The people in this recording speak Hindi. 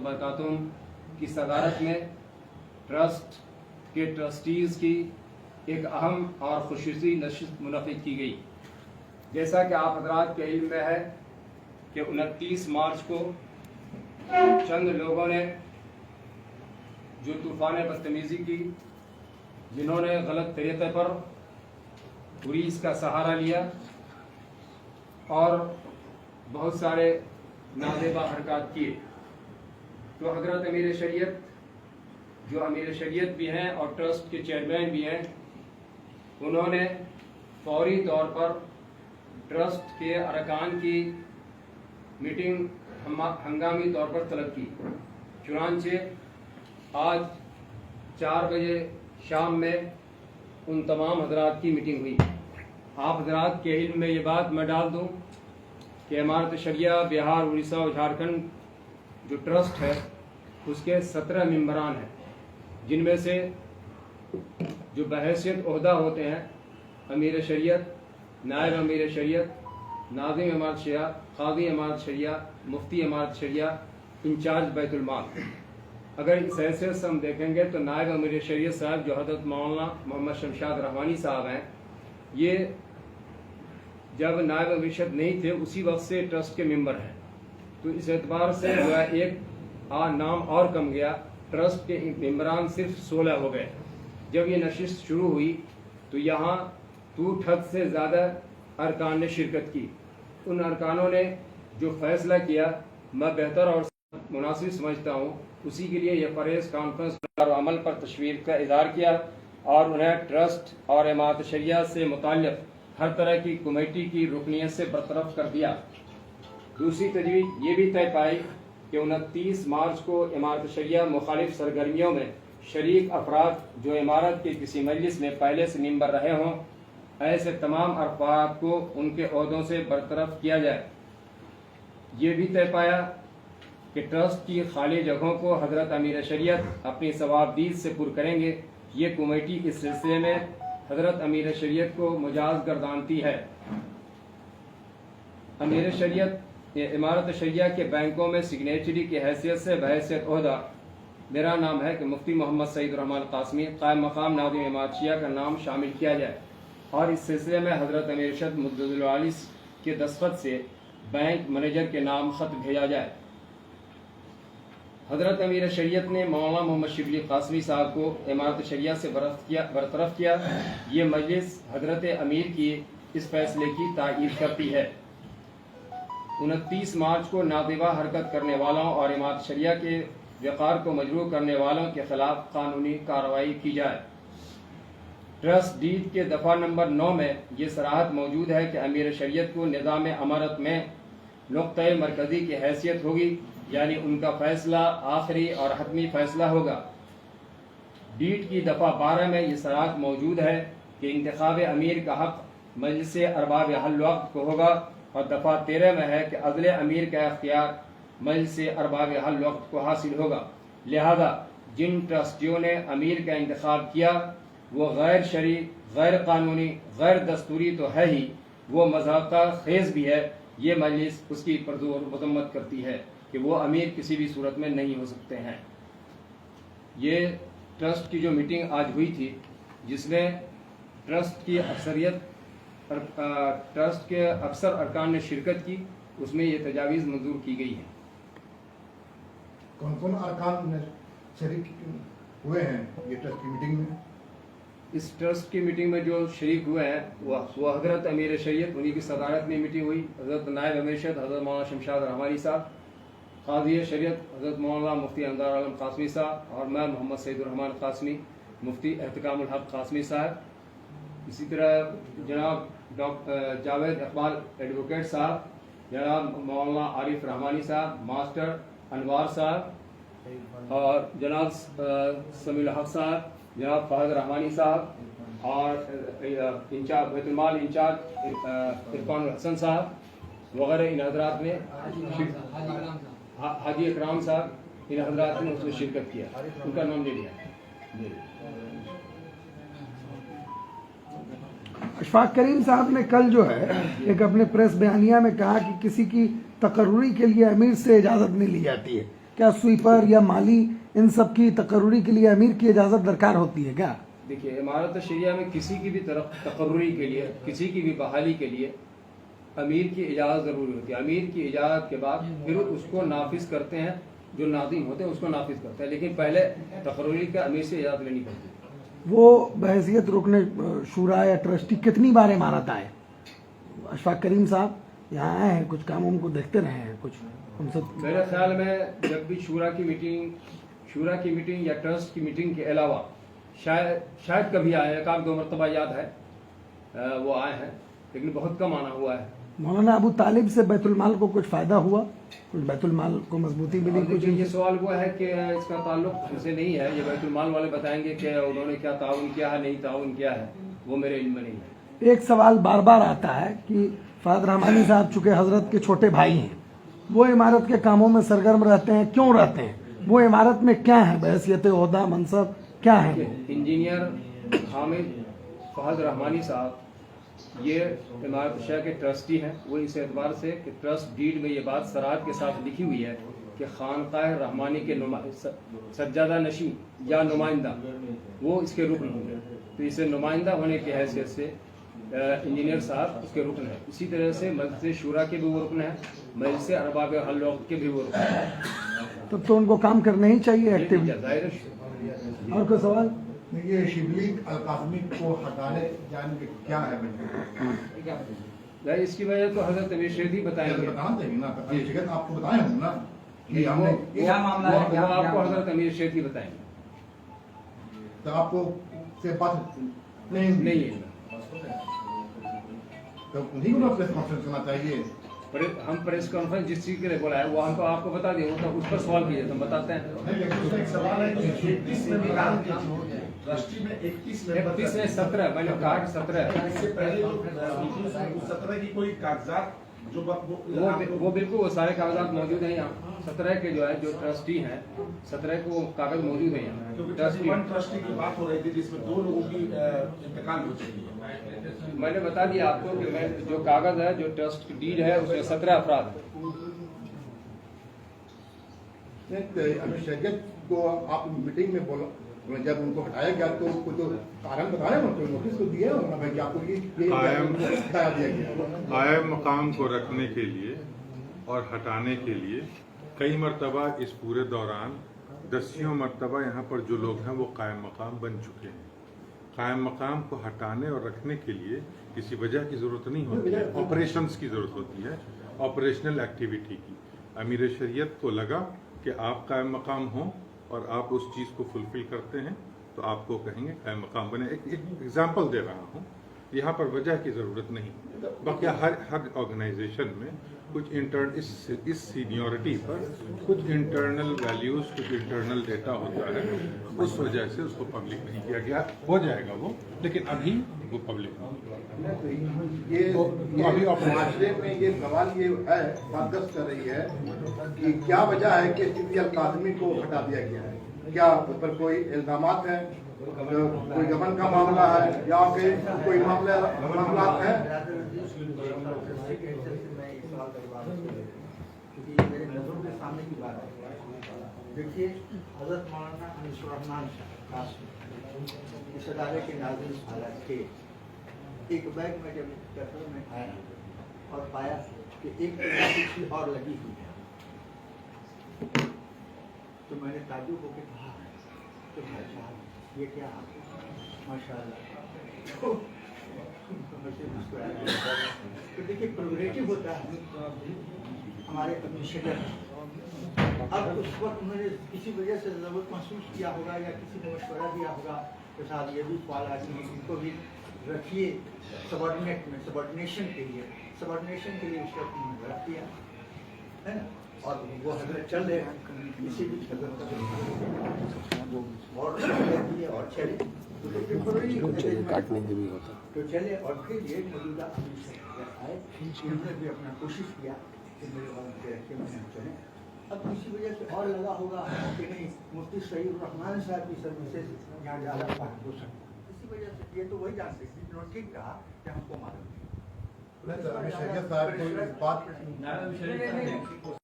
वबरकातुहू की सदारत में ट्रस्ट के ट्रस्टीज़ की एक अहम और खुसूसी नशिस्त मुनक़िद की गई। जैसा कि आप हज़रात के इल्म में है कि 29 मार्च को चंद लोगों ने जो तूफ़ान बदतमीज़ी की, जिन्होंने गलत तरीक़े पर पुलिस का सहारा लिया और बहुत सारे नाज़ेबा हरकत किए, तो हज़रत अमीर शरीयत, जो अमीर शरीयत भी हैं और ट्रस्ट के चेयरमैन भी हैं, उन्होंने फौरी तौर पर ट्रस्ट के अरकान की मीटिंग हंगामी तौर पर तलब की। चुनांचे आज 4 बजे शाम में उन तमाम हजरात की मीटिंग हुई। आप हजरात के इल्म में ये बात मैं डाल दूँ कि इमारत शरिया बिहार, उड़ीसा और झारखंड जो ट्रस्ट है उसके 17 मेंबरान हैं, जिनमें से जो बहैसियत ओहदा होते हैं अमीर शरीयत, नायब अमीर शरीयत, नाज़िम इमारत शरिया, काज़ी इमारत शरिया, मुफ्ती इमारत शरिया, इंचार्ज बैतुल माल। अगर इस हैसियत से हम देखेंगे तो नायब अमीर शरीयत साहब जो हज़रत मौलाना मोहम्मद शमशाद रहमानी साहब हैं, ये जब नायब अमीर शरीयत नहीं थे उसी वक्त से ट्रस्ट के मेंबर हैं। तो इस एतबार से जो है एक नाम और कम गया, ट्रस्ट के मेंबरान सिर्फ 16 हो गए। जब ये नशिस्त शुरू हुई तो यहाँ 2 से ज़्यादा अरकान ने शिरकत की। उन अरकानों ने जो फैसला किया मैं बेहतर और मुनासिब समझता हूँ, उसी के लिए यह प्रेस कॉन्फ्रेंस और अमल पर तशवीर का इज़हार किया और उन्हें ट्रस्ट और इमारत शरिया से मुताल्लिक़ हर तरह की कमेटी की रुकनियत से बरतरफ कर दिया। दूसरी तजवीज़ ये भी तय पाई कि 29 मार्च को इमारत शरिया मुखालिफ सरगर्मियों में शरीक अफराद जो इमारत के किसी मजलिस में पहले से मेंबर रहे हों, ऐसे तमाम अफराद को उनके ओहदों से बरतरफ किया जाए। ये भी तय पाया कि ट्रस्ट की खाली जगहों को हज़रत अमीर शरीयत अपनी सवाबदीद से पुर करेंगे। ये कमेटी इस सिलसिले में हज़रत अमीर शरीयत को मुजाज गर्दानती है। अमीर शरीयत इमारत शरिया के बैंकों में सिग्नेचरी की हैसियत से बहैसियत ओहदा मेरा नाम है कि मुफ्ती मोहम्मद सईद रहमान कासमी कायम मकाम नाज़िम इमारत शरिया का नाम शामिल किया जाए और इस सिलसिले में हज़रत अमीर शरीयत मुद्दतुल वालिस के दस्तखत से बैंक मैनेजर के नाम ख़त भेजा जाए। हज़रत अमीर शरीयत ने मौलाना मोहम्मद शिबली कासमी साहब को इमारत शरिया से बरतरफ किया। ये मजलिस हज़रत अमीर की इस फैसले की तायीद करती है। 29 मार्च को नाज़ेबा हरकत करने वालों और इमारत शरिया के वक़ार को मजरूह करने वालों के खिलाफ कानूनी कार्रवाई की जाए। ट्रस्ट डीड के दफ़ा नंबर 9 में ये सराहत मौजूद है कि अमीर शरीयत को निज़ाम अमारत में नुक़्ता मरकज़ी की हैसियत होगी, यानी उनका फैसला आखिरी और हतमी फैसला होगा। डीड की दफ़ा 12 में ये सराहत मौजूद है कि इंतखाब अमीर का हक़ मजलिस अरबाब हल वक्त को होगा और दफ़ा 13 में है कि अज़ल अमीर का इख्तियार मजलिस अरबाब हल वक्त को हासिल होगा। लिहाजा जिन ट्रस्टियों ने अमीर का इंतखाब किया वो गैर शरई, गैर कानूनी, गैर दस्तूरी तो है ही, वो मज़ाक़ा खेज़ भी है। ये मजलिस उसकी परज़ोर मज़म्मत करती है कि वो अमीर किसी भी सूरत में नहीं हो सकते हैं। ये ट्रस्ट की जो मीटिंग आज हुई थी, जिसमें ट्रस्ट की अक्सरियत ट्रस्ट के अक्सर अरकान ने शिरकत की, उसमें ये तजावीज़ मंजूर की गई है। कौन कौन अरकान ने शरीक हुए हैं ये ट्रस्ट की मीटिंग में? इस ट्रस्ट की मीटिंग में जो शरीक हुए हैं वो हज़रत अमीर शरीयत, उन्हीं की सदारत में मीटिंग हुई। हज़रत नायब अमीर शरीयत हज़रत मौलाना शमशाद रहमानी साहब, काज़ी शरीयत हज़रत मौलाना मुफ्ती अंदार आलम कासमी साहब और मैं मोहम्मद सईद रहमान कासमी, मुफ्ती एहतिकामुल हक कासमी साहब। इसी तरह जनाब डॉक्टर जावेद इकबाल एडवोकेट साहब, जनाब मौलाना आरिफ रहमानी साहब, मास्टर अनवार साहब और जनाब समील हक साहब, जनाब फ़हद रहमानी साहब और इंचार्ज बैतुल माल इंचार्ज इरफान हसन साहब वगैरह इन हजरात ने, हाजी इकराम साहब, इन हजरात ने उसमें शिरकत किया। उनका नाम ले लिया। अशफाक करीम साहब ने कल जो है एक अपने प्रेस बयानिया में कहा कि किसी की तकर्रुरी के लिए अमीर से इजाज़त नहीं ली जाती है। क्या स्वीपर या माली इन सब की तकर्रुरी के लिए अमीर की इजाज़त दरकार होती है क्या? देखिए, इमारत शरिया में किसी की भी तरफ तकर्रुरी के लिए, किसी की भी बहाली के लिए अमीर की इजाज़त ज़रूरी होती है। अमीर की इजाज़त के बाद फिर उसको नाफिज करते हैं, जो नाज़िम होते हैं उसको नाफिज करते हैं, लेकिन पहले तकर्रुरी का अमीर से इजाज़त लेनी पड़ती है। वो बहैसियत रुकने शूरा या ट्रस्टी कितनी बार इमारत आए? अशफाक करीम साहब यहाँ आए हैं, कुछ काम उनको देखते रहे हैं, कुछ उनसे मेरे ख्याल में जब भी शूरा की मीटिंग या ट्रस्ट की मीटिंग के अलावा शायद कभी आए हैं, एक दो मरतबा याद है वो आए हैं, लेकिन बहुत कम आना हुआ है। मौलाना अबू तालिब से बैतुल माल को कुछ फ़ायदा हुआ? कुछ बैतुल माल को मजबूती मिली? कुछ ये सवाल वो है कि इसका ताल्लुक हमसे नहीं है, ये बैतुल माल वाले बताएंगे कि उन्होंने क्या ताउन किया है, नहीं ताउन किया है, वो मेरे इल्म में नहीं है। एक सवाल बार बार आता है कि फ़ाद रहमानी साहब चूँकि हज़रत के छोटे भाई हैं, वो इमारत के कामों में सरगर्म रहते हैं, क्यों रहते हैं? वो इमारत में क्या है, बहैसियत ओहदा मनसब क्या है? इंजीनियर हामिद फ़ाद रहमानी साहब ये इमारत शहर के ट्रस्टी हैं। वो इस एतबार से कि ट्रस्ट डीड में ये बात सराहत के साथ लिखी हुई है कि खानकाह रहमानी के सज्जादा नशी या नुमाइंदा वो इसके रुकन होंगे, तो इसे नुमाइंदा होने की हैसियत से इंजीनियर साहब उसके रुकन है। इसी तरह से मजलिस शूरा के भी वो रुकन है, मजलिस अरबाब हल वक्त के भी वो रुकन है। तब तो उनको काम करना ही चाहिए एक्टिवली। और कोई सवाल? ये शिबली अल-काज़मी को हटाने जाने के क्या है इसकी वजह तो हजरत अमीर शेदी बताएंगे। बता देंगे ना, आपको बताए होंगे ना कि हमने क्या मामला है, वो आपको हजरत अमीर शेदी बताएंगे। तो आपको से बात नहीं है तो उन्हीं को प्रेस कॉन्फ्रेंस करना चाहिए। हम प्रेस कॉन्फ्रेंस जिस चीज के लिए बोला है वो हमको आपको बता दिए, तो उस पर सवाल कीजिए तो हम बताते हैं। एक सवाल है कि 31 में भी काम ट्रस्टी में 31 में 17 मैंने कहा कि 17 इससे पहले 17 की कोई कागजात जो वो बिल्कुल वो सारे कागजात मौजूद हैं यहाँ। 17 के जो है जो ट्रस्टी हैं 17 को कागज मौजूद है यहाँ। क्योंकि ट्रस्टी की बात हो रही थी जिसमें 2 लोगों की इंतकाल हो चुकी है। मैंने बता दिया आपको कि मैं जो कागज है जो ट्रस्ट की डीड है उसमें 17 अफराद है। शरीयत को आप मीटिंग में बोला, जब उनको हटाया गया तो कुछ तो कारण बताया, उनको नोटिस तो दिया होगा भाई कि आपको ये हटा दिया गया। कायम मकाम को रखने के लिए और हटाने के लिए कई मरतबा इस पूरे दौरान दसियों मरतबा यहाँ पर जो लोग हैं वो कायम मकाम बन चुके हैं। कायम मकाम को हटाने और रखने के लिए किसी वजह की ज़रूरत नहीं होती है, ऑपरेशंस की ज़रूरत होती है, ऑपरेशनल एक्टिविटी की। अमीर शरीयत को लगा कि आप कायम मकाम हों और आप उस चीज़ को फुलफिल करते हैं तो आपको कहेंगे कायम मकाम बने। एक एग्जांपल दे रहा हूँ, यहाँ पर वजह की ज़रूरत नहीं। बाकी हर ऑर्गेनाइजेशन में कुछ इस सीनियरिटी पर कुछ इंटरनल वैल्यूज़, कुछ इंटरनल डेटा होता है, उस वजह से उसको पब्लिक नहीं किया गया। हो जाएगा वो, लेकिन अभी वो पब्लिक नहीं। ये अभी माशरे में ये सवाल ये है, बात कर रही है कि क्या वजह है कि शिबली अल-काज़मी को हटा दिया गया है? क्या उस पर कोई इल्जामात हैं, कोई गबन का मामला है या फिर कोई मामला है? क्योंकि मेरे नजरों के सामने की बात है। देखिए, हजरत मौलाना अनीसुर रहमान साहब इस अदारे के नाज़िम हालात के एक बैग में जब पेपर में आया और पाया कि एक किसी और लगी हुई है, तो मैंने ताजुब होकर कहा कि भाई साहब ये क्या माशाअल्लाह। तो देखिए, प्रोग्रेसिव होता है हमारे एडमिनिस्ट्रेटर। अब उस वक्त उन्होंने किसी वजह से ज़रूरत महसूस किया होगा या किसी ने मशवरा दिया होगा तो साहब ये भी सवाल आदमी है, इनको भी रखिए सबॉर्डिनेट में, सबॉर्डिनेशन के लिए उसको रख दिया है ना। और वो हजरत चल रहे हैं किसी भी और चले काटने के भी होता तो चले। और फिर ये मौजूदा आए, उन्होंने भी अपना कोशिश किया कि मेरे मैंने चले। अब किसी वजह से और लगा होगा कि नहीं मुफ्ती सईद रहमान साहब की सर्विसेज यहाँ ज़्यादा बात हो सकती, इसी वजह से ये तो वही जानते थे। उन्होंने ठीक कहा कि हमको मालूम साहब